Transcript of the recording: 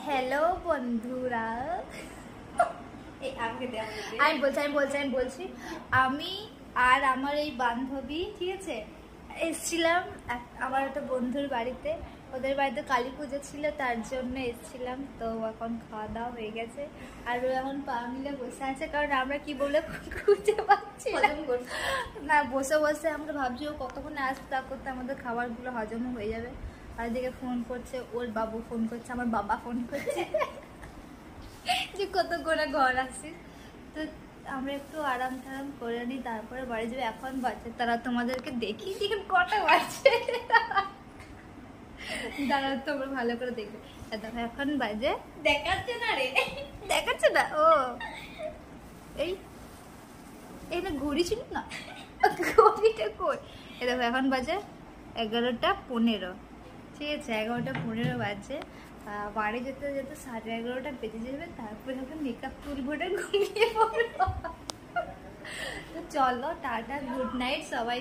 Hello বন্ধুরা, আমি বলছি আমি আর আমার এই বান্ধবী, ঠিক আছে, এসছিলাম আমার একটা বন্ধুর বাড়িতে। ওদের বাড়িতে কালী পুজো ছিল, তার জন্য এসছিলাম। তো এখন খাওয়া দাওয়া হয়ে গেছে, আর ও এখন পা মিলে বসে আছে, কারণ আমরা কি বলে খুঁজে পাচ্ছি না। বসে বসে আমরা ভাবছি ও কতক্ষণে আসতে, তা করতে আমাদের খাবারগুলো হজমও হয়ে যাবে। আর দিকে ফোন করছে, ওর বাবু ফোন করছে, আমার বাবা ফোন করছে যে কতক্ষণে ঘর আসিস। তো আমরা একটু আরাম টারাম করে নিই, তারপরে বাড়ি যাবে। এখন বাচ্চা তারা তোমাদেরকে দেখি যে কটা বাজছে, দাঁড়াও তোমরা ভালো করে দেখবে। দেখো এখন বাজে, দেখাচ্ছে না রে, দেখাচ্ছে না। ও এই এটা ঘড়ি ছিল না, ঘড়িটা কই? এ দেখো এখন বাজে 11:15, ঠিক আছে, 11:15 বাজে। বাড়ি যেতে যেতে 11:30 বেজে যাবে, তারপরে যখন মেকআপ তুলবো ঘুমিয়ে পড়বো। তো চলো, টাটা, গুড নাইট সবাই।